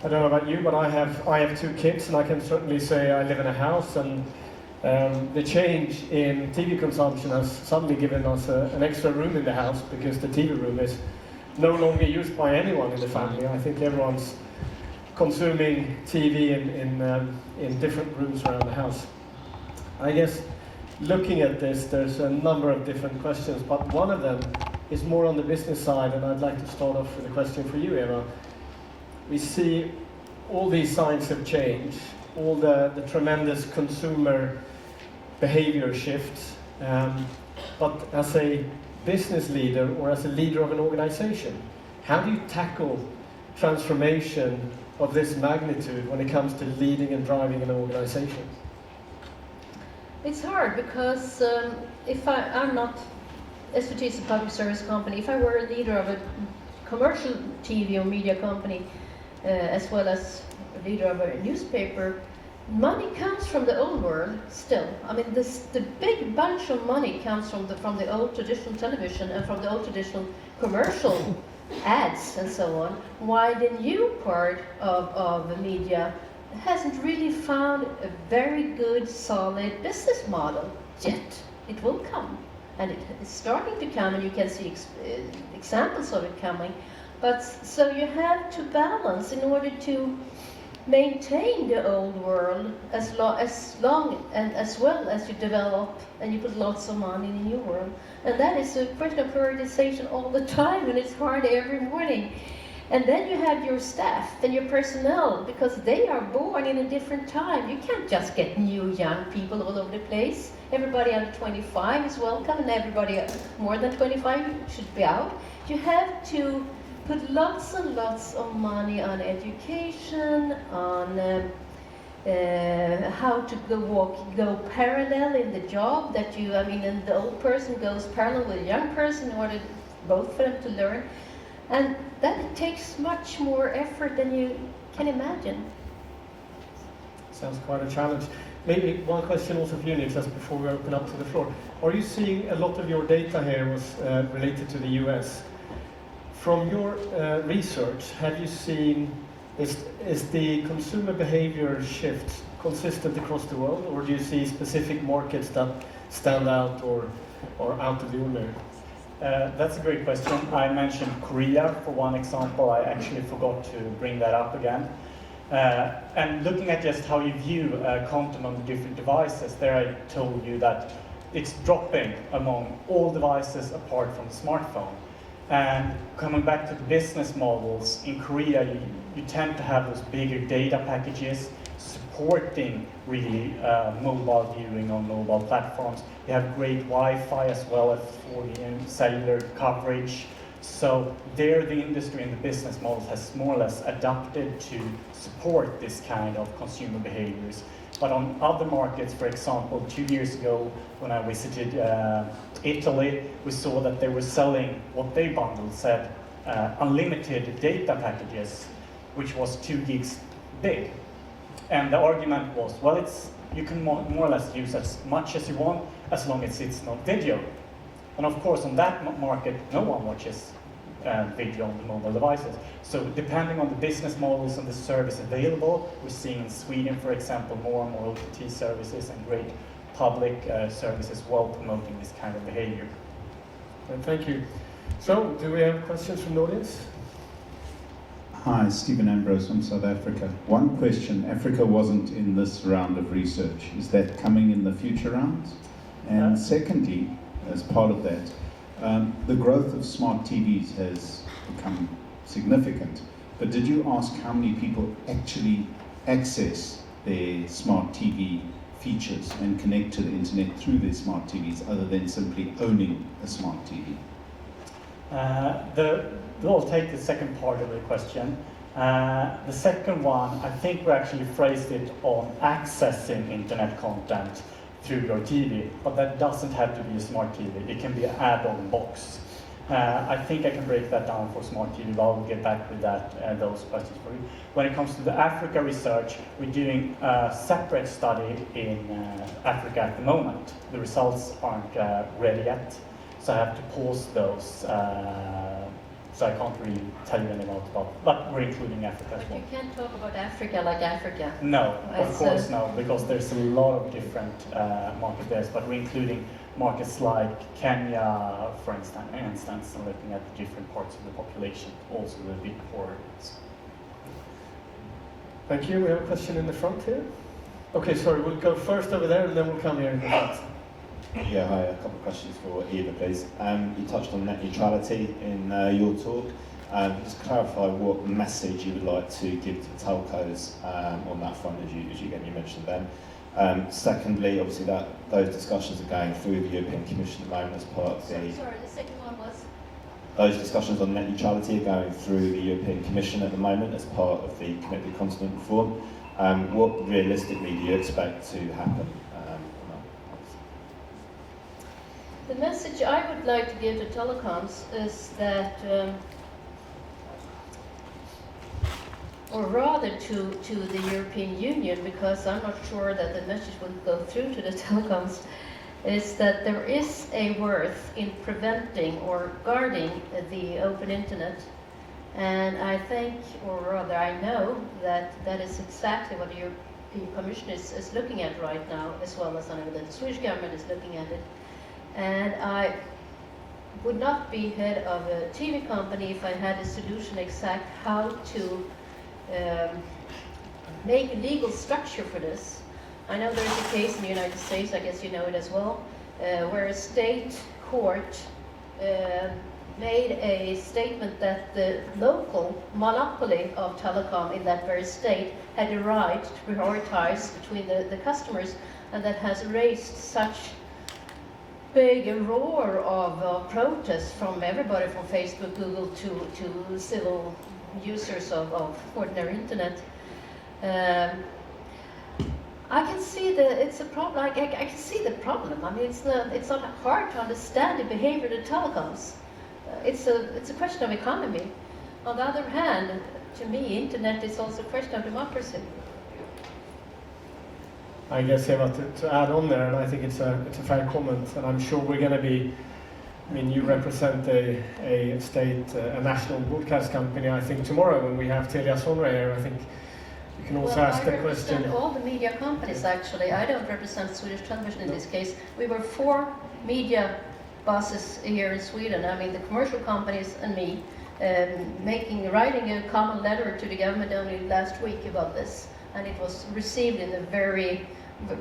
I don't know about you, but I have 2 kids, and I can certainly say I live in a house, and the change in TV consumption has suddenly given us an extra room in the house, because the TV room is no longer used by anyone in the family. I think everyone's consuming TV in different rooms around the house. I guess looking at this, there's a number of different questions, but one of them is more on the business side, and I'd like to start off with a question for you, Eva. We see all these signs of change, all the tremendous consumer behavior shifts, but as a business leader or as a leader of an organization, how do you tackle transformation of this magnitude when it comes to leading and driving an organization? It's hard because if I'm not, SVT is a public service company. If I were a leader of a commercial TV or media company, as well as a leader of a newspaper, money comes from the old world still. I mean, the big bunch of money comes from the old traditional television and from the old traditional commercial ads and so on. While the new part of the media hasn't really found a very good, solid business model yet. It will come, and it's starting to come, and you can see examples of it coming. But so you have to balance in order to maintain the old world as long and as well as you develop and you put lots of money in the new world. And that is a question of prioritization all the time, and it's hard every morning. And then you have your staff and your personnel, because they are born in a different time. You can't just get new young people all over the place. Everybody under 25 is welcome, and everybody more than 25 should be out. You have to put lots and lots of money on education, on how to go parallel in the job that you, and the old person goes parallel with a young person in order both for them to learn. And that takes much more effort than you can imagine. Sounds quite a challenge. Maybe one question also for you, Niklas, before we open up to the floor. Are you seeing a lot of your data here was related to the US? From your research, have you seen, is the consumer behavior shift consistent across the world, or do you see specific markets that stand out or out of the ordinary? That's a great question. I mentioned Korea for one example. I actually forgot to bring that up again. And looking at just how you view content on the different devices, there I told you that it's dropping among all devices apart from the smartphone. And coming back to the business models, in Korea you tend to have those bigger data packages supporting really mobile viewing on mobile platforms. You have great Wi-Fi as well as 4G and cellular coverage. So there the industry and the business models has more or less adapted to support this kind of consumer behaviors. But on other markets, for example, 2 years ago when I visited Italy, we saw that they were selling what they bundled said unlimited data packages, which was 2 gigs big. And the argument was, well, you can more or less use as much as you want as long as it's not video. And of course, on that market, no one watches video on the mobile devices. So depending on the business models and the service available, we're seeing in Sweden, for example, more and more OTT services and great public services well promoting this kind of behavior. Thank you. So, do we have questions from the audience? Hi, Stephen Ambrose from South Africa. One question, Africa wasn't in this round of research. Is that coming in the future rounds? And secondly, as part of that, the growth of smart TVs has become significant. But did you ask how many people actually access their smart TV features and connect to the internet through their smart TVs other than simply owning a smart TV? We'll take the second part of the question. The second one, I think we actually phrased it on accessing internet content through your TV, but that doesn't have to be a smart TV. It can be an add-on box. I think I can break that down for smart TV, but I'll get back with those questions for you. When it comes to the Africa research, we're doing a separate study in Africa at the moment. The results aren't ready yet, so I have to pause those So I can't really tell you anything about, but we're including Africa as But well. you can't talk about Africa like Africa. No, of It's, course no, because there's a lot of different market there, but we're including markets like Kenya, for instance, and looking at the different parts of the population, also the big four. Thank you. We have a question in the front here. Okay, sorry, we'll go first over there and then we'll come here in the front. Yeah, hi, a couple of questions for Eva, please. You touched on net neutrality in your talk. Just clarify what message you would like to give to the telcos on that front, as you mentioned then. Secondly, obviously those discussions are going through the European Commission at the moment as part of the... Sorry, the second one was? Those discussions on net neutrality are going through the European Commission at the moment as part of the Connected Continent reform. What realistically do you expect to happen on that? The message I would like to give to telecoms is that, or rather to the European Union, because I'm not sure that the message will go through to the telecoms, is that there is a worth in preventing or guarding the open internet. And I think, or rather I know, that that is exactly what the European Commission is looking at right now, as well as I know that the Swedish government is looking at it. And I would not be head of a TV company if I had a solution exact how to make a legal structure for this. I know there's a case in the United States, I guess you know it as well, where a state court made a statement that the local monopoly of telecom in that very state had the right to prioritize between the customers, and that has raised such big roar of protests from everybody, from Facebook, Google to civil users of ordinary internet. I can see it's a problem. I can see the problem. I mean, it's not hard to understand the behavior of the telecoms. It's a question of economy. On the other hand, to me, internet is also a question of democracy. I guess, Eva, to add on there, and I think it's a fair comment, and I'm sure we're going to be. I mean, you represent a state, a national broadcast company. I think tomorrow when we have Telia Sonera here, I think you can also ask the question. I represent all the media companies, actually. I don't represent Swedish Television in this case. We were 4 media bosses here in Sweden. I mean, the commercial companies and me, writing a common letter to the government only last week about this, and it was received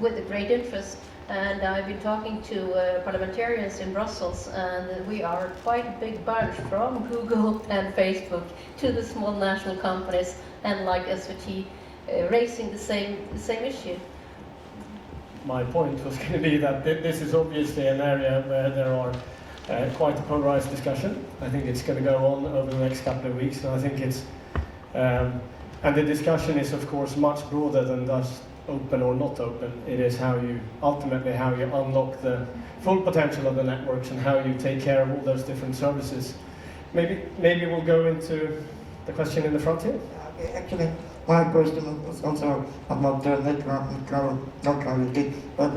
with a great interest. And I've been talking to parliamentarians in Brussels, and we are quite a big bunch, from Google and Facebook to the small national companies, and like SVT, raising the same issue. My point was going to be that this is obviously an area where there are quite a polarized discussion. I think it's going to go on over the next couple of weeks, and I think it's and the discussion is of course much broader than just open or not open. It is how you unlock the full potential of the networks and how you take care of all those different services. Maybe we'll go into the question in the front here. Actually, my question was also about the neutrality, but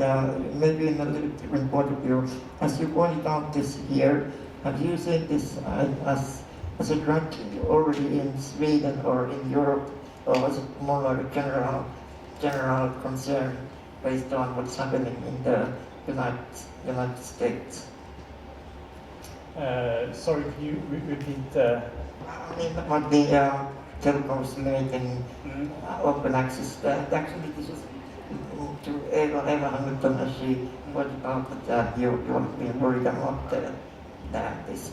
maybe in a little different point of view. As you pointed out this year, have you seen this as a trend already in Sweden or in Europe, or was it more like a general concern based on what's happening in the United States? Sorry, could you repeat? I mean, what the telecoms making open access. Actually, this is to Eva Hamilton, as she pointed out that you won't be worried about this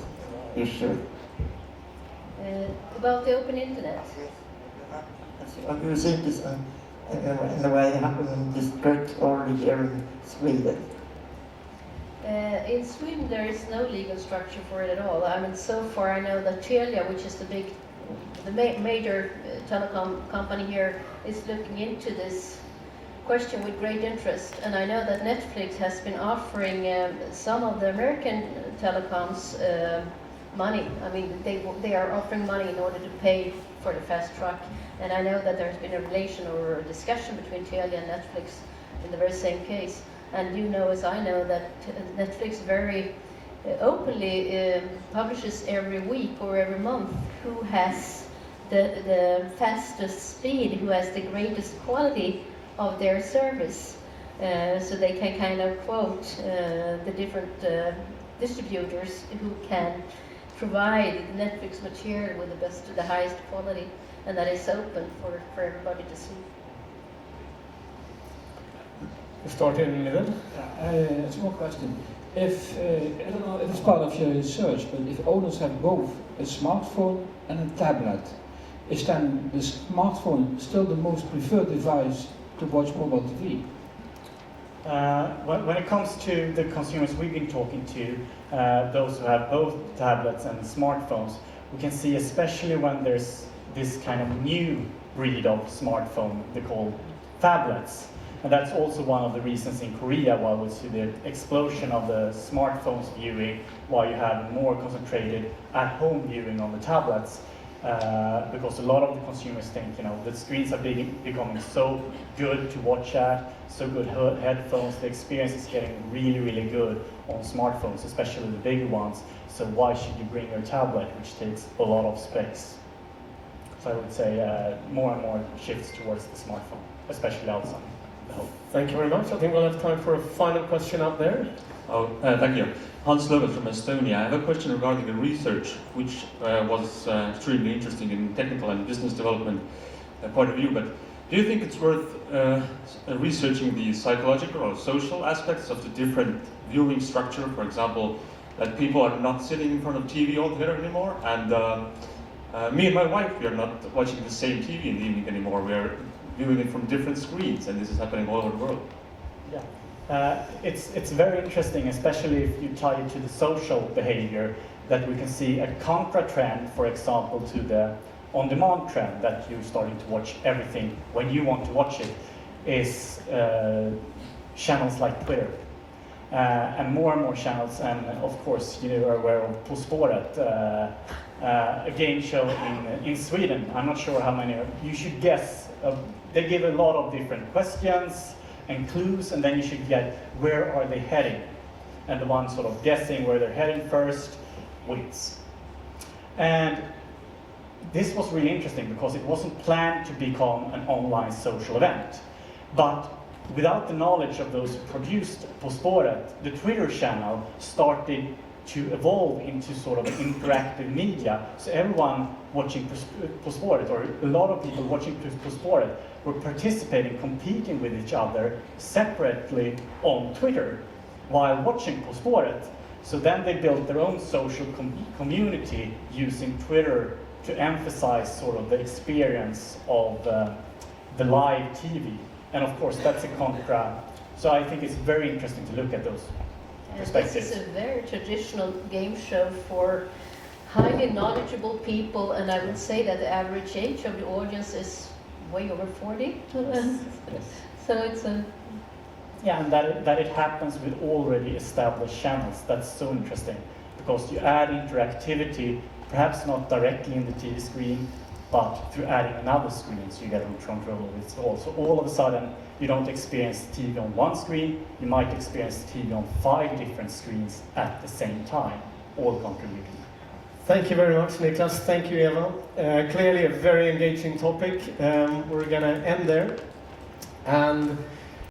issue. About the open internet. Have you seen this in the way happening this great already here in Sweden? In Sweden, there is no legal structure for it at all. I mean, so far I know that Telia, which is the major telecom company here, is looking into this question with great interest. And I know that Netflix has been offering some of the American telecoms money. I mean, they are offering money in order to pay for the fast track. And I know that there's been a relation or a discussion between Telia and Netflix in the very same case. And you know, as I know, that Netflix very openly publishes every week or every month who has the fastest speed, who has the greatest quality of their service. So they can kind of quote the different distributors who can provide Netflix material with the highest quality, and that is open for everybody to see. We start in the middle. A small question. If I don't know if it's part of your research, but if owners have both a smartphone and a tablet, is then the smartphone still the most preferred device to watch mobile TV? When it comes to the consumers we've been talking to, those who have both tablets and smartphones, we can see, especially when there's this kind of new breed of smartphone they call phablets. And that's also one of the reasons in Korea why we see the explosion of the smartphones viewing, why you have more concentrated at-home viewing on the tablets. Because a lot of the consumers think, the screens are becoming so good to watch at, so good headphones, the experience is getting really, really good on smartphones, especially the bigger ones. So why should you bring your tablet, which takes a lot of space? So I would say more and more shifts towards the smartphone, especially outside the home. Thank you very much. I think we'll have time for a final question up there. Thank you. Hans Löwet from Estonia. I have a question regarding the research, which was extremely interesting in technical and business development point of view. But do you think it's worth researching the psychological or social aspects of the different viewing structure? For example, that people are not sitting in front of TV altogether anymore, and me and my wife, we are not watching the same TV in the evening anymore. We are viewing it from different screens, and this is happening all over the world. Yeah. It's very interesting, especially if you tie it to the social behavior, that we can see a contra trend, for example, to the on-demand trend, that you're starting to watch everything when you want to watch it, is channels like Twitter. And more channels, and of course you are aware of På Spåret, a game show in Sweden. I'm not sure how many, you should guess. They give a lot of different questions and clues, and then you should get where are they heading, and the one sort of guessing where they're heading first wins. And this was really interesting because it wasn't planned to become an online social event, but without the knowledge of those who produced På Spåret, the Twitter channel started to evolve into sort of interactive media. So everyone watching På Spåret, or a lot of people watching På Spåret, were participating, competing with each other separately on Twitter while watching På Spåret. So then they built their own social community using Twitter to emphasize sort of the experience of the live TV. And of course, that's a contra. So I think it's very interesting to look at those perspectives. This is a very traditional game show for highly knowledgeable people, and I would say that the average age of the audience is way over 40. Yes. So it's a... Yeah, and that it happens with already established channels. That's so interesting, because you add interactivity, perhaps not directly in the TV screen, but through adding another screen, so you get control of it all. So all of a sudden, you don't experience TV on one screen, you might experience TV on 5 different screens at the same time, all contributing. Thank you very much, Niklas. Thank you, Eva. Clearly a very engaging topic. We're going to end there. And